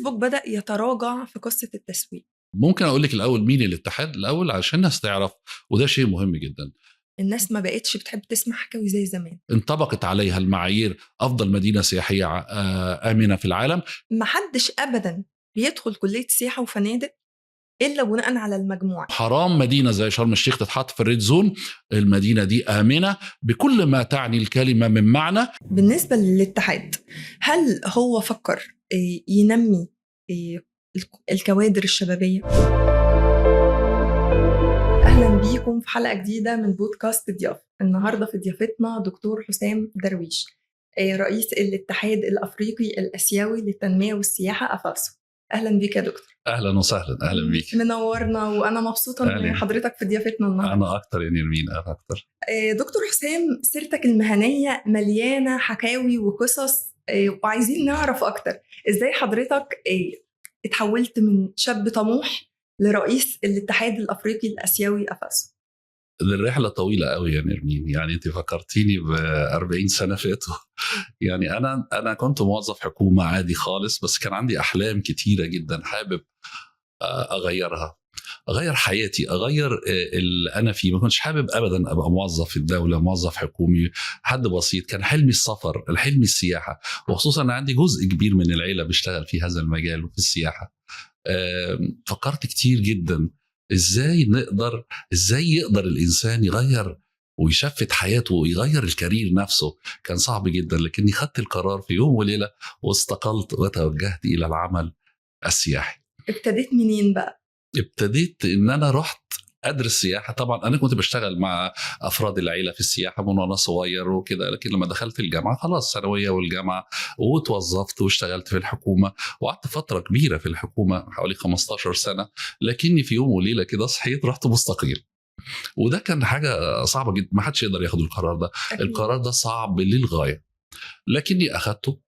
فيسبوك بدأ يتراجع في قصة التسويق. ممكن أقول لك الأول مين الاتحاد الأول عشان الناس تعرف، وده شيء مهم جدا. الناس ما بقتش بتحب تسمع حكاوي زي زمان. انطبقت عليها المعايير أفضل مدينة سياحية آمنة في العالم. ما حدش أبدا بيدخل كلية سياحة وفنادق إلا بناء على المجموع. حرام مدينة زي شرم الشيخ تتحط في الريد زون. المدينة دي آمنة بكل ما تعني الكلمة من معنى. بالنسبة للاتحاد، هل هو فكر ينمي الكوادر الشبابية؟ أهلا بيكم في حلقة جديدة من بودكاست ضيافة. النهاردة في ضيافتنا دكتور حسام درويش، رئيس الاتحاد الأفريقي الأسيوي للتنمية والسياحة أفاسو. أهلا بيك يا دكتور. أهلا وسهلا. أهلا بيك. منورنا وأنا مبسوطة إن حضرتك في ضيافتنا النهاردة. أنا أكتر يا نرمين، أنا أكتر. دكتور حسام، سيرتك المهنية مليانة حكاوي وقصص، وعايزين نعرف أكتر إزاي حضرتك اتحولت من شاب طموح لرئيس الاتحاد الأفريقي الأسيوي أفاسو. الرحلة طويلة قوي يا نرمين، يعني أنت فكرتيني ب40 سنة فاتوا. يعني أنا كنت موظف حكومة عادي خالص، بس كان عندي أحلام كتيرة جدا حابب أغيرها، أغير حياتي، أغير اللي أنا فيه. ما كنتش حابب أبدا أبقى موظف في الدولة، موظف حكومي، حد بسيط. كان حلمي السفر، الحلم السياحة، وخصوصا أنا عندي جزء كبير من العيلة بيشتغل في هذا المجال وفي السياحة. فكرت كتير جدا ازاي يقدر الانسان يغير ويشفت حياته ويغير الكارير نفسه. كان صعب جدا، لكني خدت القرار في يوم وليلة واستقلت وتوجهت الى العمل السياحي. ابتديت منين بقى؟ ابتديت ان انا رحت ادرس سياحه. طبعا انا كنت بشتغل مع افراد العيله في السياحه من وانا صغير وكده، لكن لما دخلت الجامعه خلاص ثانويه والجامعه، وتوظفت واشتغلت في الحكومه، وقعدت فتره كبيره في الحكومه حوالي 15 سنه. لكني في يوم وليله كده صحيت رحت مستقيل، وده كان حاجه صعبه جدا، ما حدش يقدر ياخد القرار ده. القرار ده صعب للغايه، لكني اخذته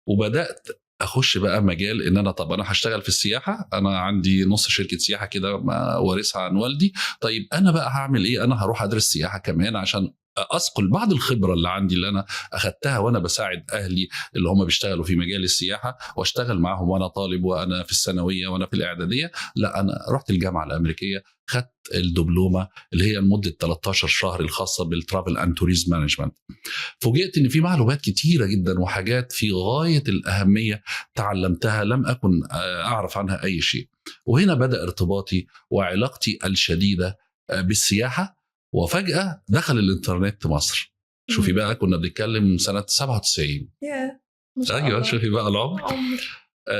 وبدات اخش بقى مجال ان انا طب انا هشتغل في السياحه. انا عندي نص شركه سياحه كده وارثها عن والدي. طيب انا بقى هعمل ايه؟ انا هروح ادرس سياحه كمان عشان اثقل بعض الخبره اللي عندي اللي انا اخذتها وانا بساعد اهلي اللي هم بيشتغلوا في مجال السياحه، واشتغل معاهم وانا طالب وانا في الثانويه وانا في الاعداديه. لا، انا رحت الجامعه الامريكيه، خدت الدبلومه اللي هي لمده 13 شهر الخاصه بالترافل اند توريزم مانجمنت. فوجئت ان في معلومات كتيره جدا وحاجات في غايه الاهميه تعلمتها لم اكن اعرف عنها اي شيء. وهنا بدا ارتباطي وعلاقتي الشديده بالسياحه. وفجاه دخل الانترنت مصر. شوفي بقى، كنا بنتكلم سنه 97. ايوه، شوفي بقى العمر.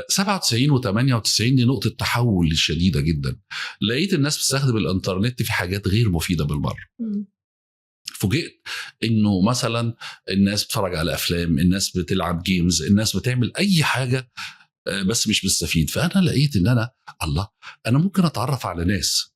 97 و98 دي نقطه تحول شديده جدا. لقيت الناس بتستخدم الانترنت في حاجات غير مفيده بالمره. فوجئت انه مثلا الناس بتتفرج على افلام، الناس بتلعب جيمز، الناس بتعمل اي حاجه بس مش بتستفيد. فانا لقيت ان انا ممكن اتعرف على ناس،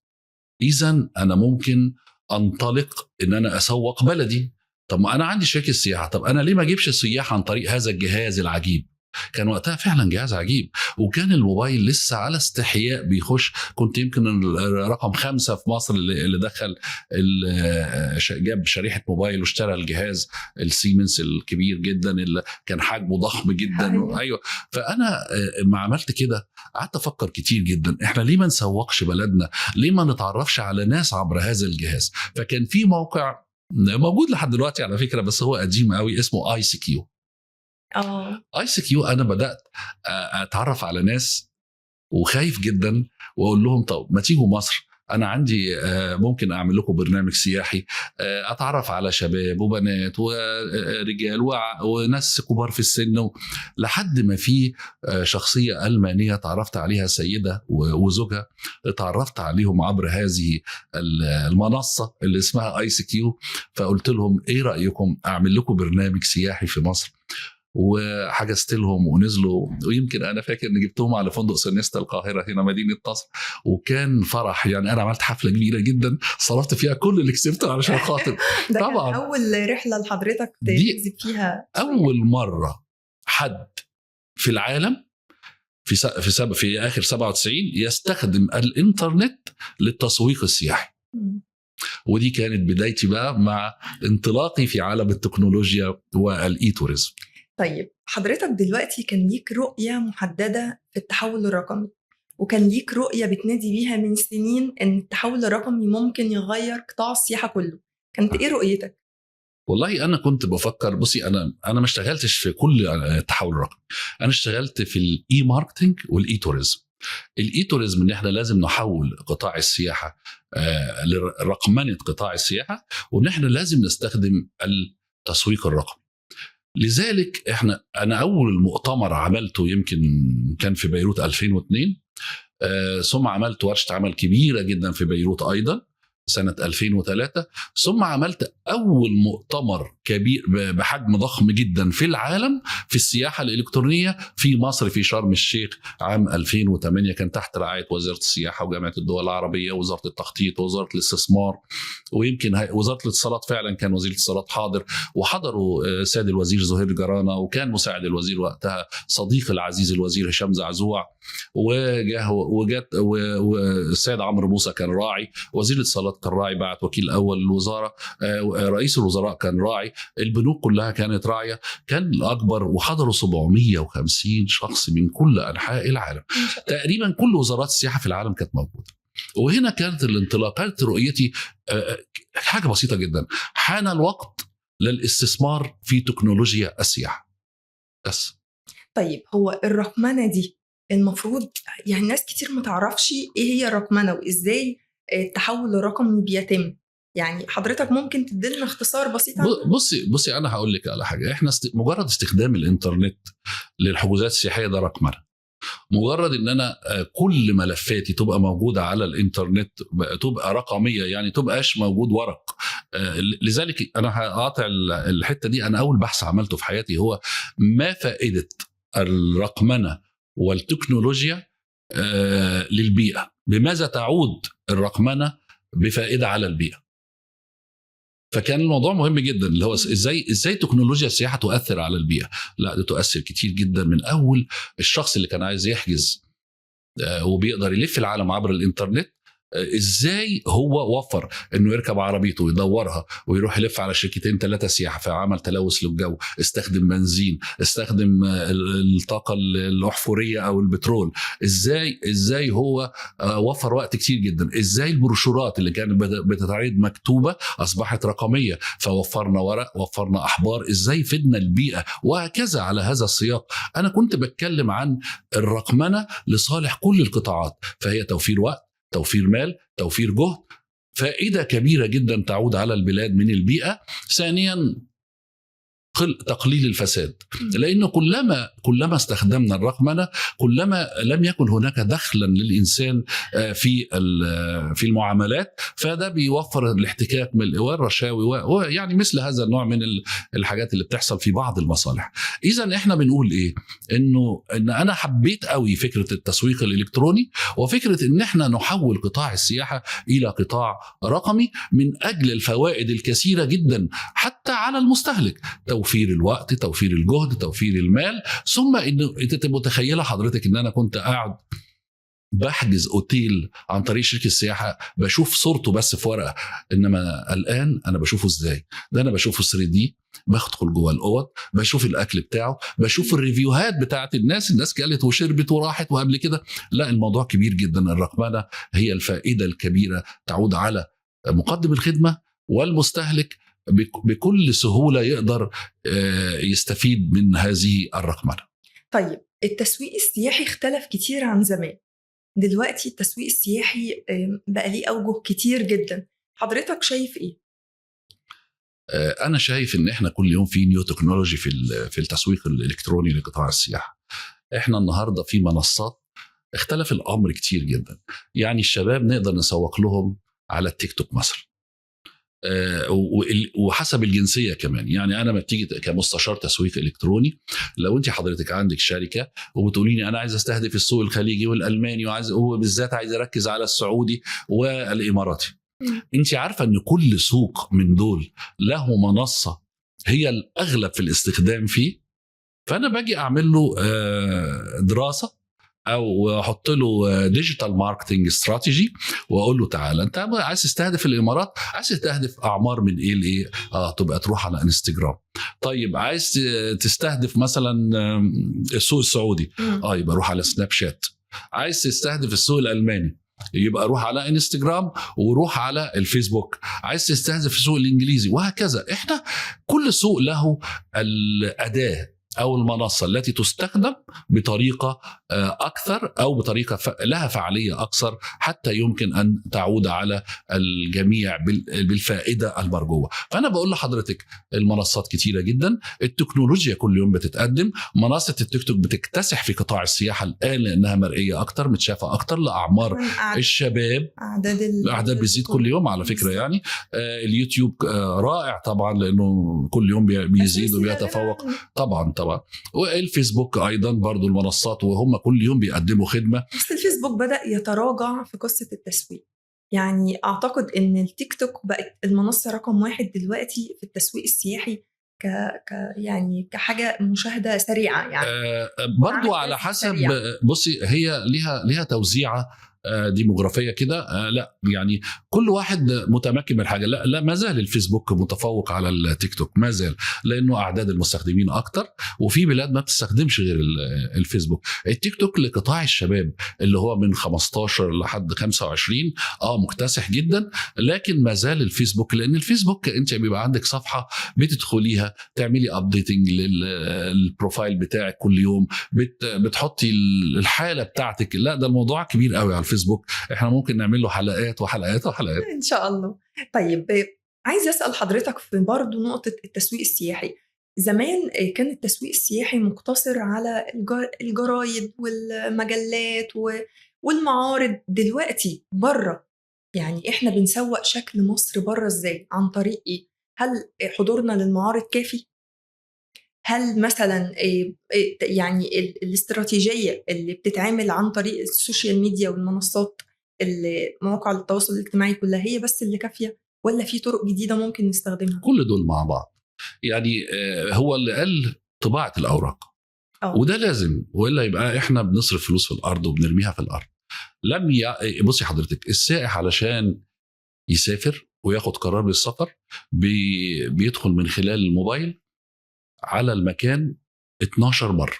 اذا انا ممكن انطلق ان انا اسوق بلدي. طب ما انا عندي شركه سياحه، طب انا ليه ما اجيبش السياح عن طريق هذا الجهاز العجيب؟ كان وقتها فعلا جهاز عجيب، وكان الموبايل لسه على استحياء بيخش. كنت يمكن رقم 5 في مصر اللي دخل جاب شريحة موبايل واشترى الجهاز السيمنز الكبير جدا اللي كان حجمه ضخم جدا. ايوه. فانا ما عملت كده قعدت افكر كتير جدا، احنا ليه ما نسوقش بلدنا؟ ليه ما نتعرفش على ناس عبر هذا الجهاز؟ فكان في موقع موجود لحد دلوقتي على فكرة، بس هو قديم قوي، اسمه ICQ. ICQ انا بدات اتعرف على ناس وخايف جدا، واقول لهم طب ما تيجوا مصر، انا عندي ممكن اعمل لكم برنامج سياحي، اتعرف على شباب وبنات ورجال وناس كبار في السن. لحد ما في شخصيه المانيه تعرفت عليها، سيده وزوجها، تعرفت عليهم عبر هذه المنصه اللي اسمها ICQ. فقلت لهم ايه رايكم اعمل لكم برنامج سياحي في مصر؟ وحجزت لهم ونزلوا، ويمكن انا فاكر ان جبتهم على فندق سينيستا القاهره هنا مدينه نصر، وكان فرح. يعني انا عملت حفله كبيره جدا صرفت فيها كل اللي كسبته علشان خاطر. طبعا اول رحله لحضرتك تجذب فيها اول مره حد في العالم في اخر 97 يستخدم الانترنت للتسويق السياحي. ودي كانت بدايتي بقى مع انطلاقي في عالم التكنولوجيا والاي توريزم. طيب حضرتك دلوقتي كان ليك رؤية محددة في التحول الرقمي، وكان ليك رؤية بتنادي بيها من سنين إن التحول الرقمي ممكن يغير قطاع السياحة كله، كانت إيه رؤيتك؟ والله انا كنت بفكر، بصي انا ما اشتغلتش في كل التحول الرقمي. انا اشتغلت في الاي ماركتنج والاي توريزم. الاي توريزم ان احنا لازم نحول قطاع السياحه لرقمنه قطاع السياحه، وان احنا لازم نستخدم التسويق الرقمي. لذلك انا اول مؤتمر عملته يمكن كان في بيروت 2002. ثم عملت ورشه عمل كبيره جدا في بيروت ايضا سنة 2003. ثم عملت أول مؤتمر كبير بحجم ضخم جدا في العالم في السياحة الإلكترونية في مصر في شرم الشيخ عام 2008. كان تحت رعاية وزارة السياحة وجامعة الدول العربية ووزارة التخطيط ووزارة الاستثمار، ويمكن وزارة الاتصالات فعلا كان وزير الاتصالات حاضر، وحضروا سيد الوزير زهير جرانة، وكان مساعد الوزير وقتها صديق العزيز الوزير هشام زعزوع، وجات والسيد عمرو موسى كان راعي، وزير الاتصالات كان راعي بعت وكيل اول للوزاره، رئيس الوزراء كان راعي، البنوك كلها كانت راعيه. كان الاكبر وحضروا 750 شخص من كل انحاء العالم. تقريبا كل وزارات السياحه في العالم كانت موجوده. وهنا كانت الانطلاقات رؤيتي حاجه بسيطه جدا: حان الوقت للاستثمار في تكنولوجيا السياحه بس. طيب هو الرقمنه دي المفروض يعني ناس كتير ما تعرفش ايه هي الرقمنه وازاي التحول الرقمي بيتم، يعني حضرتك ممكن تديلنا اختصار بسيط عنه؟ بصي انا هقول لك على حاجه. احنا مجرد استخدام الانترنت للحجوزات السياحيه ده رقمنه. مجرد ان انا كل ملفاتي تبقى موجوده على الانترنت تبقى رقميه، يعني تبقاش موجود ورق. لذلك انا هقاطع الحته دي. انا اول بحث عملته في حياتي هو ما فائده الرقمنه والتكنولوجيا للبيئه، بماذا تعود الرقمنه بفائده على البيئه. فكان الموضوع مهم جدا، اللي هو ازاي تكنولوجيا السياحه تؤثر على البيئه. لا، ده تؤثر كتير جدا. من اول الشخص اللي كان عايز يحجز وبيقدر يلف العالم عبر الانترنت، ازاي هو وفر انه يركب عربيته ويدورها ويروح يلف على شركتين 3 سياحه، فعمل تلوث للجو، استخدم بنزين، استخدم الطاقه الاحفوريه او البترول. ازاي هو وفر وقت كتير جدا. ازاي البروشورات اللي كانت بتتعرض مكتوبه اصبحت رقميه، فوفرنا ورق، وفرنا احبار. ازاي فدنا البيئه، وهكذا على هذا السياق. انا كنت بتكلم عن الرقمنه لصالح كل القطاعات، فهي توفير وقت، توفير مال، توفير جهد، فائدة كبيرة جدا تعود على البلاد من البيئة. ثانيا تقليل الفساد، لأنه كلما استخدمنا الرقمنة كلما لم يكن هناك دخلا للإنسان في المعاملات، فده بيوفر الاحتكاك والرشاوي ويعني مثل هذا النوع من الحاجات اللي بتحصل في بعض المصالح. إذن إحنا بنقول إيه؟ إن أنا حبيت قوي فكرة التسويق الإلكتروني، وفكرة إن إحنا نحول قطاع السياحة إلى قطاع رقمي من أجل الفوائد الكثيرة جدا حتى على المستهلك: توفير الوقت، توفير الجهد، توفير المال. ثم انه انت متخيله حضرتك ان انا كنت قاعد بحجز اوتيل عن طريق شركه السياحه بشوف صورته بس في ورقه، انما الان انا بشوفه ازاي؟ ده انا بشوفه 3D، بدخل جوه الاوض، بشوف الاكل بتاعه، بشوف الريفيوهات بتاعت الناس كلت وشربت وراحت وقبل كده. لا، الموضوع كبير جدا. الرقمنه هي الفائده الكبيره تعود على مقدم الخدمه والمستهلك بكل سهولة يقدر يستفيد من هذه الرقمنة. طيب التسويق السياحي اختلف كتير عن زمان. دلوقتي التسويق السياحي بقى ليه أوجه كتير جدا، حضرتك شايف إيه؟ أنا شايف إن إحنا كل يوم في نيو تكنولوجي في التسويق الإلكتروني لقطاع السياحة. إحنا النهاردة في منصات اختلف الأمر كتير جدا. يعني الشباب نقدر نسوق لهم على التيك توك مثلا، وحسب الجنسيه كمان. يعني انا ما بتيجي كمستشار تسويق الكتروني، لو انت حضرتك عندك شركه وبتقولي لي انا عايز استهدف السوق الخليجي والالماني، وبالذات عايز اركز على السعودي والاماراتي، انت عارفه ان كل سوق من دول له منصه هي الاغلب في الاستخدام فيه. فانا باجي اعمل له دراسه او احط له ديجيتال ماركتنج استراتيجي واقول له تعالى انت عايز تستهدف الامارات، عايز تستهدف اعمار من ايه لايه، تبقى تروح على انستجرام. طيب عايز تستهدف مثلا السوق السعودي، يبقى روح على سناب شات. عايز تستهدف السوق الالماني، يبقى روح على انستجرام وروح على الفيسبوك. عايز تستهدف السوق الانجليزي، وهكذا. احنا كل سوق له الاداه أو المنصة التي تستخدم بطريقة أكثر أو بطريقة لها فعالية أكثر حتى يمكن أن تعود على الجميع بالفائدة المرجوة. فأنا بقول لحضرتك المنصات كتيرة جدا، التكنولوجيا كل يوم بتتقدم. منصة التيك توك بتكتسح في قطاع السياحة الآن لأنها مرئية أكتر، متشافة أكتر لأعمار الشباب. أعداد بتزيد كل يوم على فكرة يعني. اليوتيوب رائع طبعا لأنه كل يوم بيزيد وبيتفوق طبعا. والفيسبوك ايضا برضو المنصات وهم كل يوم بيقدموا خدمه. بس الفيسبوك بدا يتراجع في قصه التسويق. يعني اعتقد ان التيك توك بقت المنصه رقم 1 دلوقتي في التسويق السياحي يعني كحاجه مشاهده سريعه يعني. برضو على حسب بصي هي ليها توزيعه ديموغرافيه كده. لا يعني كل واحد متمكن من حاجه. لا ما زال الفيسبوك متفوق على التيك توك، ما زال، لانه اعداد المستخدمين اكتر وفي بلاد ما بتستخدمش غير الفيسبوك. التيك توك لقطاع الشباب اللي هو من 15 لحد 25 مكتسح جدا، لكن ما زال الفيسبوك، لان الفيسبوك انت بيبقى عندك صفحه بتدخليها تعملي ابديتنج للبروفايل بتاعك كل يوم، بتحطي الحاله بتاعتك. لا ده الموضوع كبير قوي على الفيسبوك، احنا ممكن نعمل له حلقات وحلقات وحلقات ان شاء الله. طيب عايز اسال حضرتك في برضو نقطه التسويق السياحي. زمان كان التسويق السياحي مقتصر على الجرايد والمجلات والمعارض. دلوقتي بره، يعني احنا بنسوق شكل مصر بره ازاي؟ عن طريق ايه؟ هل حضورنا للمعارض كافي؟ هل مثلا يعني الاستراتيجية اللي بتتعامل عن طريق السوشيال ميديا والمنصات مواقع التواصل الاجتماعي كلها هي بس اللي كافية، ولا في طرق جديدة ممكن نستخدمها؟ كل دول مع بعض. يعني هو اللي قال طباعة الأوراق وده لازم، وإلا يبقى إحنا بنصرف فلوس في الأرض وبنرميها في الأرض. بصي حضرتك، السائح علشان يسافر وياخد قرار بالسفر بيدخل من خلال الموبايل على المكان 12 مرة.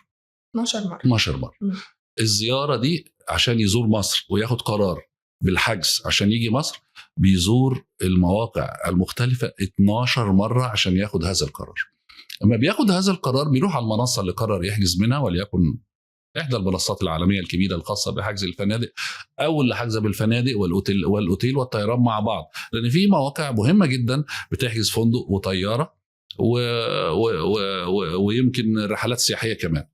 12 مرة. الزيارة دي عشان يزور مصر وياخد قرار بالحجز عشان يجي مصر بيزور المواقع المختلفة 12 مرة عشان ياخد هذا القرار. اما بياخد هذا القرار بيروح على المنصة اللي قرر يحجز منها، وليكن إحدى المنصات العالمية الكبيرة الخاصة بحجز الفنادق أو اللي حجز بالفنادق والأوتيل والطيران مع بعض، لأن في مواقع مهمة جدا بتحجز فندق وطيارة ويمكن رحلات سياحية كمان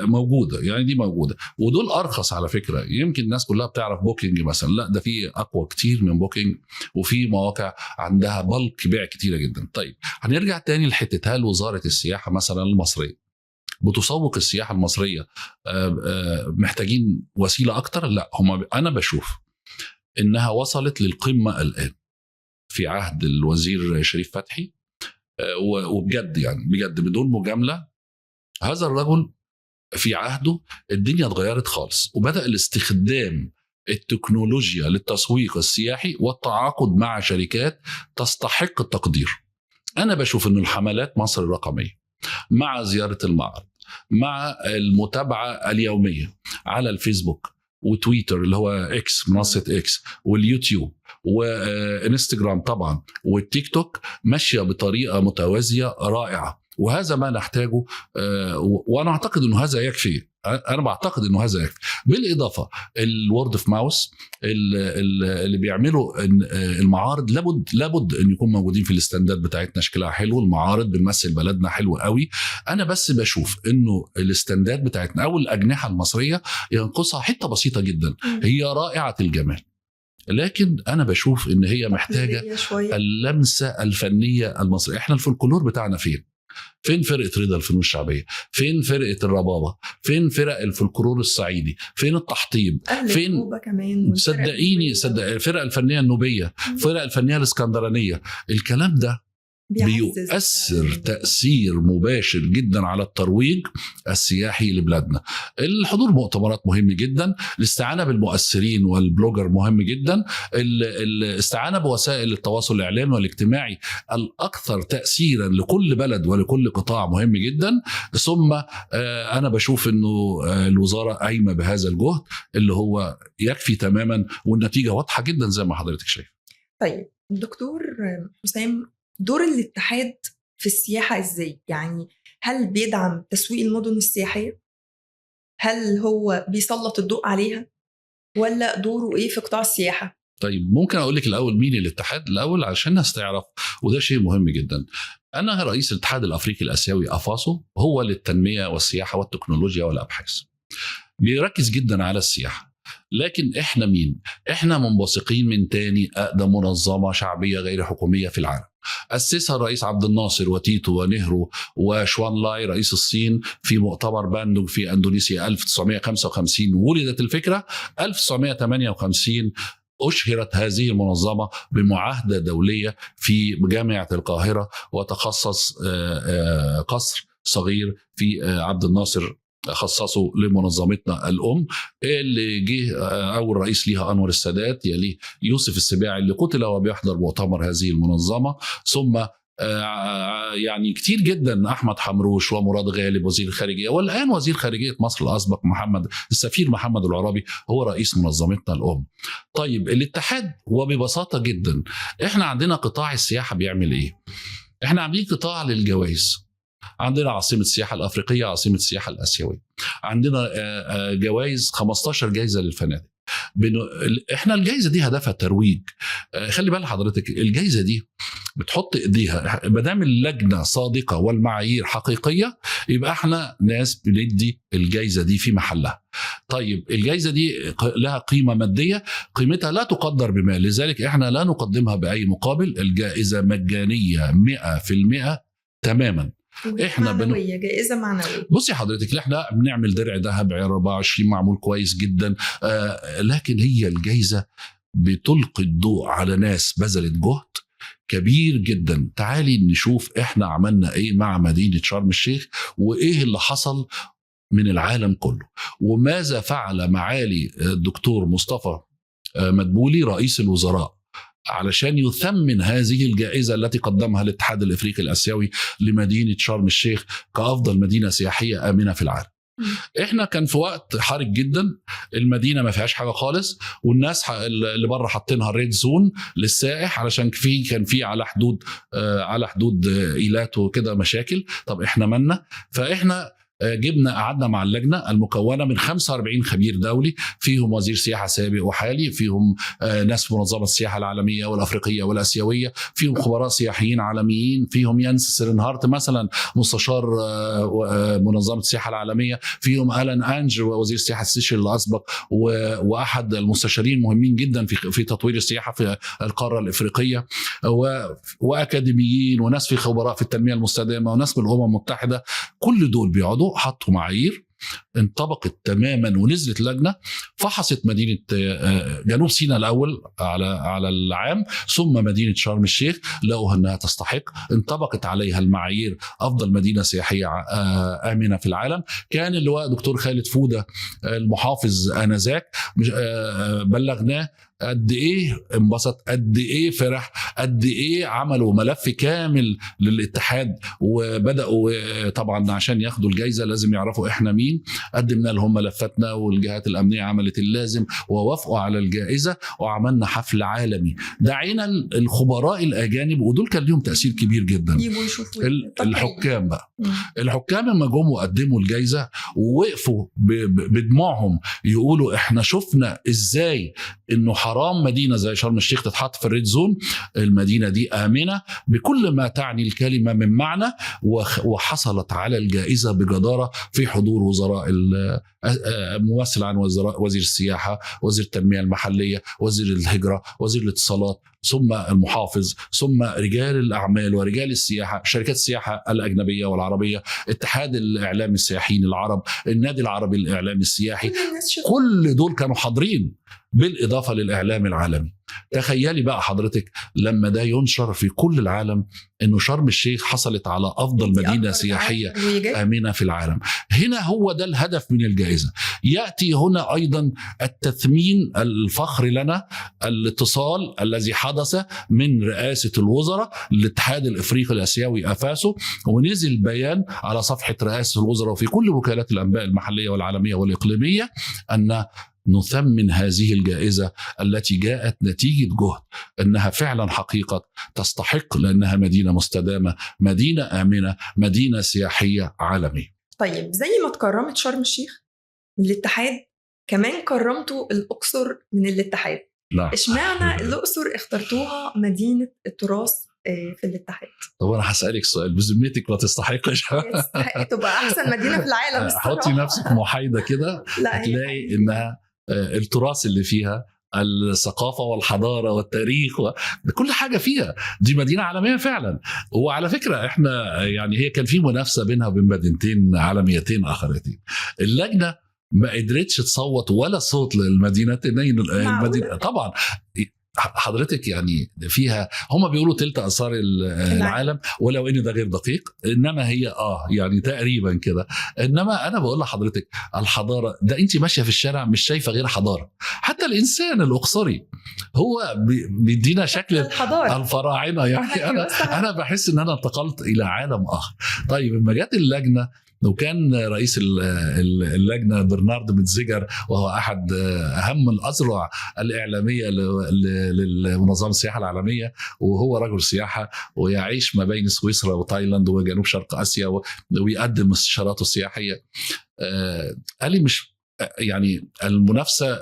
موجودة. يعني دي موجودة ودول أرخص على فكرة. يمكن الناس كلها بتعرف بوكينج مثلا، لا ده في أقوى كتير من بوكينج، وفي مواقع عندها بلك بيع كتيرة جدا. طيب هنرجع تاني لحتة، هل وزارة السياحة مثلا المصرية بتسوق السياحة المصرية محتاجين وسيلة أكتر؟ لا، أنا بشوف إنها وصلت للقمة الآن في عهد الوزير شريف فتحي. وبجد يعني بجد بدون مجاملة، هذا الرجل في عهده الدنيا اتغيرت خالص، وبدأ الاستخدام التكنولوجيا للتسويق السياحي والتعاقد مع شركات تستحق التقدير. أنا بشوف إن الحملات مصر الرقمية مع زيارة المعرض مع المتابعة اليومية على الفيسبوك وتويتر اللي هو اكس، منصة اكس، واليوتيوب وانستجرام طبعا والتيك توك ماشية بطريقة متوازية رائعة، وهذا ما نحتاجه. وانا اعتقد انه هذا يكفي. انا بعتقد انه هذا يكفي. بالاضافه الورد اوف ماوس اللي بيعملوا المعارض لابد ان يكون موجودين في الاستندات بتاعتنا، شكلها حلو، المعارض بنمثل بلدنا حلو قوي. انا بس بشوف انه الاستندات بتاعتنا او الاجنحه المصريه ينقصها حته بسيطه جدا. هي رائعه الجمال، لكن انا بشوف ان هي محتاجه اللمسه الفنيه المصريه. احنا الفولكلور بتاعنا فين فرقة رضا الفنون الشعبية؟ فين فرقة الربابة؟ فين فرق الفولكلور الصعيدي؟ فين التحطيب؟ فين كمان؟ صدقيني الفرقة الفنية النوبية، الفرقة الفنية الاسكندرانية. الكلام ده بيؤثر تأثير مباشر جدا على الترويج السياحي لبلادنا. الحضور مؤتمرات مهم جدا، الاستعانة بالمؤثرين والبلوجر مهم جدا، الاستعانة بوسائل التواصل الإعلامي والاجتماعي الأكثر تأثيرا لكل بلد ولكل قطاع مهم جدا. ثم أنا بشوف أنه الوزارة قايمة بهذا الجهد اللي هو يكفي تماما، والنتيجة واضحة جدا زي ما حضرتك شايف. طيب دكتور حسام، دور الاتحاد في السياحة إزاي؟ يعني هل بيدعم تسويق المدن السياحية؟ هل هو بيسلط الضوء عليها؟ ولا دوره إيه في قطاع السياحة؟ طيب ممكن أقول لك الأول مين الاتحاد الأول عشان الناس تعرف، وده شيء مهم جدا. أنا رئيس الاتحاد الأفريقي الآسيوي أفاسو، هو للتنمية والسياحة والتكنولوجيا والأبحاث، بيركز جدا على السياحة. لكن إحنا مين؟ إحنا منبثقين من تاني أقدم منظمة شعبية غير حكومية في العالم، أسسها الرئيس عبد الناصر وتيتو ونهرو وشوان لاي رئيس الصين في مؤتمر باندونغ في أندونيسيا 1955. ولدت الفكرة 1958. أشهرت هذه المنظمة بمعاهدة دولية في جامعة القاهرة، وتخصص قصر صغير في عبد الناصر خصصوا لمنظمتنا الأم، اللي جه أول رئيس ليها أنور السادات، يليه يوسف السباعي اللي قتل وبيحضر مؤتمر هذه المنظمة. ثم يعني كتير جدا، أحمد حمروش ومراد غالب وزير الخارجية، والآن وزير خارجية مصر الأسبق السفير محمد العرابي هو رئيس منظمتنا الأم. طيب الاتحاد وببساطة جدا، احنا عندنا قطاع السياحة بيعمل ايه؟ احنا عاملين قطاع للجوائز، عندنا عاصمة السياحة الأفريقية، عاصمة السياحة الآسيوية، عندنا جوائز 15 جايزة للفنادق. احنا الجائزة دي هدفها ترويج. خلي بال حضرتك، الجائزة دي بتحط ايديها، ما دام اللجنة صادقة والمعايير حقيقية يبقى احنا ناس بندي الجائزة دي في محلها. طيب الجائزة دي لها قيمة مادية، قيمتها لا تقدر بمال، لذلك احنا لا نقدمها بأي مقابل. الجائزة مجانية 100% تماما. احنا جائزه معنويه. بصي حضرتك، احنا بنعمل درع ذهب 24 معمول كويس جدا، لكن هي الجائزه بتلقي الضوء على ناس بذلت جهد كبير جدا. تعالي نشوف احنا عملنا ايه مع مدينه شرم الشيخ، وايه اللي حصل من العالم كله، وماذا فعل معالي الدكتور مصطفى مدبولي رئيس الوزراء علشان يثمن هذه الجائزة التي قدمها الاتحاد الافريقي الاسيوي لمدينة شرم الشيخ كأفضل مدينة سياحية آمنة في العالم. احنا كان في وقت حرج جدا، المدينة ما فيهاش حاجة خالص، والناس اللي بره حاطينها ريد زون للسائح علشان كان في على حدود ايلات وكده مشاكل. طب احنا مالنا؟ فاحنا قعدنا مع اللجنة المكونة من 45 خبير دولي، فيهم وزير سياحة سابق وحالي، فيهم ناس في منظمة السياحة العالمية والأفريقية والآسيوية، فيهم خبراء سياحيين عالميين، فيهم يانس سيرنهارت مثلا مستشار منظمة السياحة العالمية، فيهم ألان أنج وزير السياحة السيشل الأسبق، وأحد المستشارين المهمين جدا في تطوير السياحة في القارة الإفريقية، وأكاديميين وناس في خبراء في التنمية المستدامة وناس من الأمم المتحدة. كل دول بيقعدوا حطوا معايير انطبقت تماما، ونزلت لجنه فحصت مدينه جنوب سيناء الاول على العام، ثم مدينه شرم الشيخ، لقوا انها تستحق، انطبقت عليها المعايير افضل مدينه سياحيه امنه في العالم. كان اللواء دكتور خالد فوده المحافظ انذاك بلغناه قد ايه انبسط، قد ايه فرح، قد ايه عملوا ملف كامل للاتحاد، وبداوا طبعا عشان ياخدوا الجائزه لازم يعرفوا احنا مين. قدمنا لهم ملفاتنا، والجهات الامنيه عملت اللازم ووافقوا على الجائزه، وعملنا حفل عالمي دعينا الخبراء الاجانب، ودول كان لهم تاثير كبير جدا. الحكام بقى، الحكام لما جم وقدموا الجائزه ووقفوا بدموعهم يقولوا احنا شفنا ازاي انه حرام مدينة زي شرم الشيخ تتحط في الريد زون. المدينة دي آمنة بكل ما تعني الكلمة من معنى، وحصلت على الجائزة بجدارة في حضور وزراء ممثل عن وزير السياحة، وزير التنمية المحلية، وزير الهجرة، وزير الاتصالات، ثم المحافظ، ثم رجال الأعمال ورجال السياحة، شركات السياحة الأجنبية والعربية، اتحاد الإعلام السياحيين العرب، النادي العربي الإعلام السياحي، كل دول كانوا حاضرين بالإضافة للإعلام العالمي. تخيلي بقى حضرتك لما ده ينشر في كل العالم انه شرم الشيخ حصلت على افضل مدينه سياحيه امنه في العالم. هنا هو ده الهدف من الجائزه. ياتي هنا ايضا التثمين الفخر لنا، الاتصال الذي حدث من رئاسه الوزراء للاتحاد الافريقي الاسيوي افاسو، ونزل بيان على صفحه رئاسه الوزراء وفي كل وكالات الانباء المحليه والعالميه والاقليميه ان نثمن هذه الجائزة التي جاءت نتيجة جهد، أنها فعلا حقيقة تستحق، لأنها مدينة مستدامة، مدينة آمنة، مدينة سياحية عالمية. طيب زي ما تكرمت شرم الشيخ من الاتحاد، كمان كرمتوا الأقصر من الاتحاد. اشمعنى الأقصر اخترتوها مدينة التراث في الاتحاد؟ طب أنا هسألك سؤال بذمتك، ما تستحقش؟ تستحق تبقى أحسن مدينة في العالم. حطي نفسك محايدة كده هتلاقي إنها التراث اللي فيها، الثقافة والحضارة والتاريخ كل حاجة فيها، دي مدينة عالمية فعلا. وعلى فكرة احنا يعني هي كان في منافسة بينها وبين مدينتين عالميتين آخرتين، اللجنة ما قدرتش تصوت ولا صوت للمدينتين المدينة. طبعا حضرتك يعني فيها هم بيقولوا تلت آثار العالم، ولو ان ده غير دقيق، انما هي يعني تقريبا كده. انما انا بقول لحضرتك الحضاره ده انت ماشيه في الشارع مش شايفه غير حضاره. حتى الانسان الاقصري هو بيدينا شكل الفراعنه. يعني انا بحس ان انا انتقلت الى عالم اخر. طيب لما جت اللجنه وكان رئيس اللجنة برنارد متزجر، وهو أحد أهم الأذرع الإعلامية لمنظمة السياحة العالمية، وهو رجل سياحة ويعيش ما بين سويسرا وتايلاند وجنوب شرق آسيا ويقدم استشاراته السياحية، قال لي مش يعني المنافسة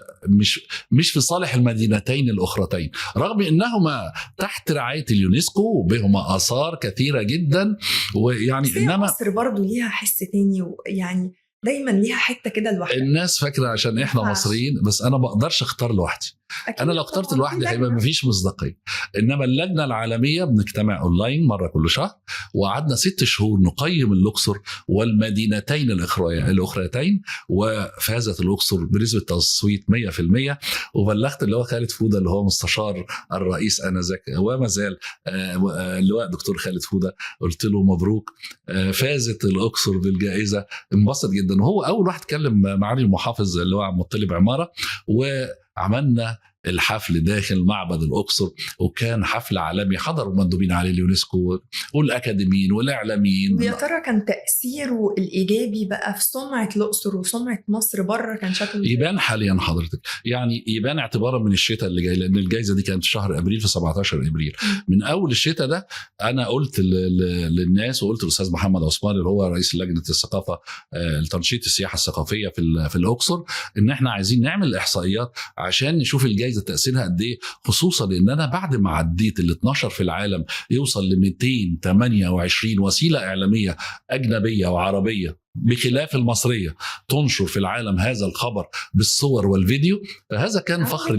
مش في صالح المدينتين الأخرتين، رغم أنهما تحت رعاية اليونسكو وبهما آثار كثيرة جدا. ويعني إنما مصر برضو ليها حس تاني، ويعني دايما ليها حتة كده لوحدها. الناس فاكرة عشان إحنا مصريين بس، أنا بقدرش أختار لوحدي. أنا لو اخترت لوحدي هيبقى مفيش مصداقية. إنما اللجنة العالمية بنجتمع أونلاين مرة كل شهر، وقعدنا 6 شهور نقيم الأقصر والمدينتين الأخرتين، وفازت الأقصر بنسبة تصويت 100%. وبلغت اللي هو خالد فودة اللي هو مستشار الرئيس آنذاك وما زال اللواء دكتور خالد فودة، قلت له مبروك، فازت الأقصر بالجائزة. انبسط جدا، وهو أول واحد كلم معالي المحافظ اللي هو عم مطلب عمارة، وعملنا الحفل داخل معبد الأقصر، وكان حفل عالمي حضروا مندوبين على اليونسكو والأكاديميين والإعلاميين. ويا ترى كان تأثيره الإيجابي بقى في سمعة الأقصر وسمعة مصر بره كان شكله يبان حاليا حضرتك، يعني يبان اعتبارا من الشتاء اللي جاي، لأن الجائزة دي كانت في شهر أبريل، في 17 أبريل. من أول الشتاء ده أنا قلت للناس، وقلت للأستاذ محمد عثمان اللي هو رئيس لجنة الثقافة لتنشيط السياحة الثقافية في الأقصر، إن إحنا عايزين نعمل إحصائيات عشان نشوف الجائزة تأثيرها قد ايه، خصوصا لان انا بعد ما عديت ال 12 في العالم يوصل ل 228 وسيله اعلاميه اجنبيه وعربيه بخلاف المصريه تنشر في العالم هذا الخبر بالصور والفيديو، فهذا كان فخر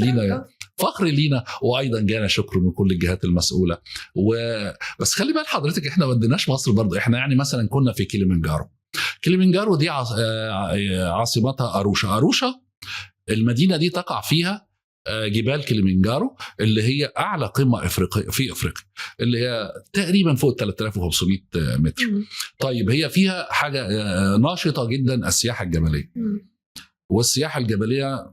لينا. وايضا جانا شكر من كل الجهات المسؤوله. بس خلي بال حضرتك احنا ما وديناش مصر برضه، احنا يعني مثلا كنا في كليمنجارو دي عاصمتها أروشا. المدينه دي تقع فيها جبال كليمنجارو اللي هي أعلى قمة في أفريقيا، اللي هي تقريبا فوق 3500 متر. طيب هي فيها حاجة ناشطة جدا، السياحة الجبلية. والسياحة الجبلية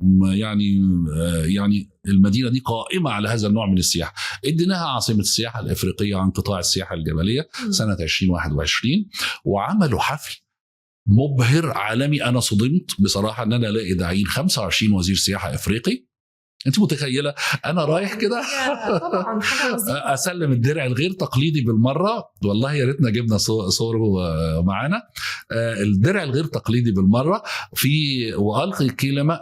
يعني المدينة دي قائمة على هذا النوع من السياحة. اديناها عاصمة السياحة الأفريقية عن قطاع السياحة الجبلية سنة 2021، وعملوا حفل مبهر عالمي. أنا صدمت بصراحة أن أنا الاقي داعين 25 وزير سياحة أفريقي. انت متخيله انا رايح كده طبعا اسلم الدرع الغير تقليدي بالمره، والله يا ريتنا جبنا صوره معانا، الدرع الغير تقليدي بالمره والقي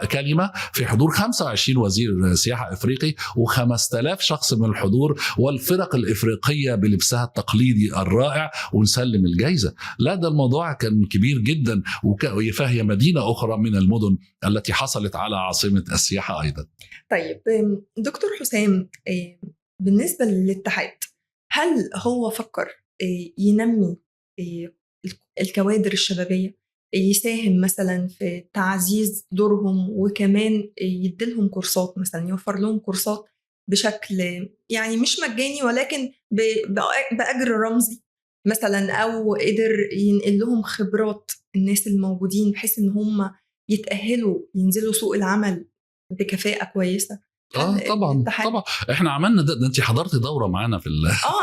كلمه في حضور 25 وزير سياحه افريقي و5000 شخص من الحضور والفرق الافريقيه بلبسها التقليدي الرائع، ونسلم الجائزه. لا ده الموضوع كان كبير جدا، فهي مدينه اخرى من المدن التي حصلت على عاصمه السياحه ايضا. طيب دكتور حسام، بالنسبة للاتحاد، هل هو فكر ينمي الكوادر الشبابية، يساهم مثلا في تعزيز دورهم، وكمان يديلهم كورسات، مثلا يوفر لهم كورسات بشكل يعني مش مجاني ولكن بأجر رمزي مثلا، أو قدر ينقل لهم خبرات الناس الموجودين بحيث إن هم يتأهلوا ينزلوا سوق العمل بكفاءة كويسة؟ هل طبعا الاتحاد طبعا احنا عملنا ده انت حضرتي دوره معانا في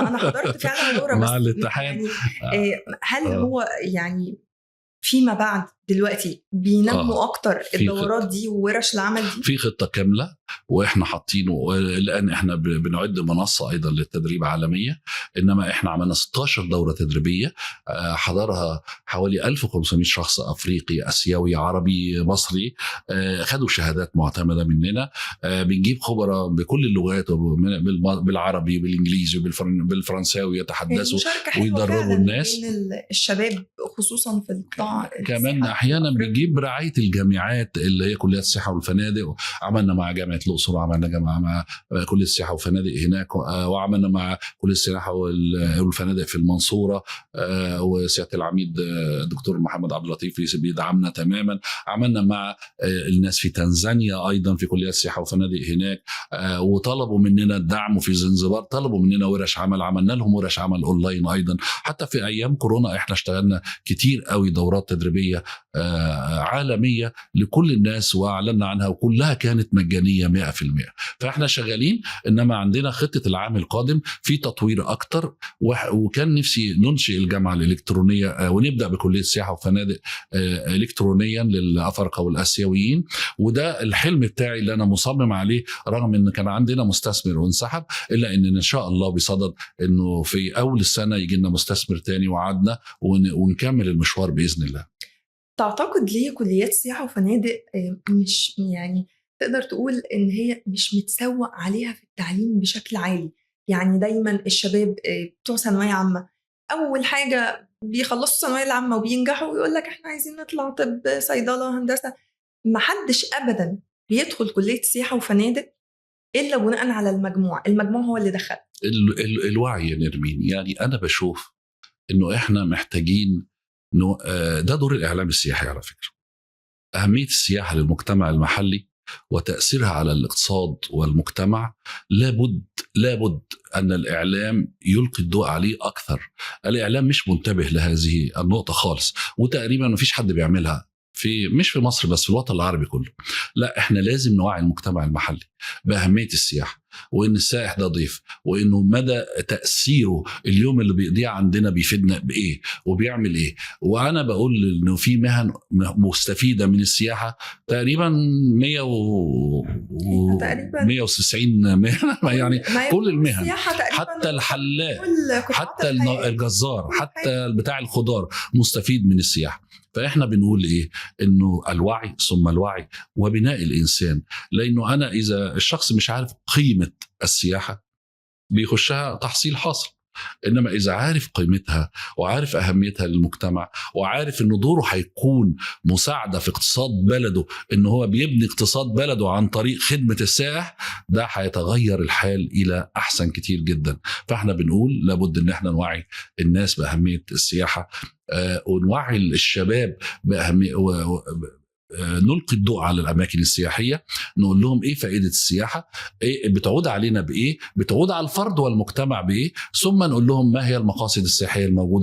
أنا حضرت فعلا دورة، بس مع الاتحاد. يعني هل آه. هو يعني فيما بعد دلوقتي بينموا أكتر الدورات دي وورش العمل دي؟ في خطة كاملة واحنا حاطينه الآن. احنا بنعد منصة أيضا للتدريب عالمية، إنما احنا عملنا 16 دورة تدريبية حضرها حوالي 1500 شخص، أفريقي أسيوي عربي مصري، خدوا شهادات معتمدة مننا. بنجيب خبراء بكل اللغات، بالعربي بالإنجليزي بالفرنساوي، يتحدثوا ويدربوا الناس بين الشباب خصوصا في القطاع. كمان احيانا بنجيب رعايه الجامعات اللي هي كليات السياحه والفنادق. عملنا مع جامعه الاقصر، وعملنا جامعه مع كليه السياحه والفنادق هناك، وعملنا مع كليه السياحه والفنادق في المنصوره، وسياده العميد الدكتور محمد عبد اللطيف بيدعمنا تماما. عملنا مع الناس في تنزانيا ايضا في كليه السياحه والفنادق هناك، وطلبوا مننا الدعم. في زنزبار طلبوا مننا ورش عمل، عملنا لهم ورش عمل اونلاين ايضا. حتى في ايام كورونا احنا اشتغلنا كتير قوي دورات تدريبيه عالميه لكل الناس واعلنا عنها، وكلها كانت مجانيه 100%. فاحنا شغالين، انما عندنا خطه العام القادم في تطوير اكتر. وكان نفسي ننشئ الجامعه الالكترونيه ونبدا بكليه السياحه وفنادق الكترونيا للافارقه والاسيويين، وده الحلم بتاعي اللي انا مصمم عليه، رغم ان كان عندنا مستثمر وانسحب، الا ان شاء الله بصدد انه في اول السنه يجي لنا مستثمر تاني وعدنا ونكمل المشوار باذن الله. تعتقد ليه كليات سياحه وفنادق مش يعني تقدر تقول ان هي مش متسوق عليها في التعليم بشكل عالي؟ يعني دايما الشباب بتوع ثانويه عامه اول حاجه بيخلصوا الثانويه العامه وبينجحوا ويقول لك احنا عايزين نطلع طب صيدله هندسه. محدش ابدا بيدخل كليه سياحه وفنادق الا بناء على المجموع هو اللي دخل. الوعي يا نرمين، يعني انا بشوف انه احنا محتاجين انه ده دور الاعلام السياحي على فكره. اهميه السياحه للمجتمع المحلي وتاثيرها على الاقتصاد والمجتمع لابد ان الاعلام يلقي الضوء عليه اكثر. الاعلام مش منتبه لهذه النقطه خالص، وتقريبا ما فيش حد بيعملها مش في مصر بس، في الوطن العربي كله. لا، احنا لازم نوعي المجتمع المحلي باهميه السياحه، وان السائح ده ضيف، وانه مدى تاثيره اليوم اللي بيقضيه عندنا بيفيدنا بايه وبيعمل ايه. وانا بقول انه في مهن مستفيده من السياحه تقريبا 190 مهنه يعني كل المهن، حتى الحلاق، حتى الجزار، حتى بتاع الخضار مستفيد من السياحه. فإحنا بنقول إيه؟ إنه الوعي ثم الوعي وبناء الإنسان. لأنه أنا إذا الشخص مش عارف قيمة السياحة بيخشها تحصيل حاصل، إنما إذا عارف قيمتها وعارف أهميتها للمجتمع وعارف إنه دوره هيكون مساعدة في اقتصاد بلده، إنه هو بيبني اقتصاد بلده عن طريق خدمة السائح، ده هيتغير الحال إلى أحسن كتير جدا. فإحنا بنقول لابد إن إحنا نوعي الناس بأهمية السياحة، ونوعي الشباب بأهمية، نلقي الضوء على الأماكن السياحية، نقول لهم إيه فائدة السياحة، إيه بتعود علينا بإيه، بتعود على الفرد والمجتمع بإيه، ثم نقول لهم ما هي المقاصد السياحية الموجودة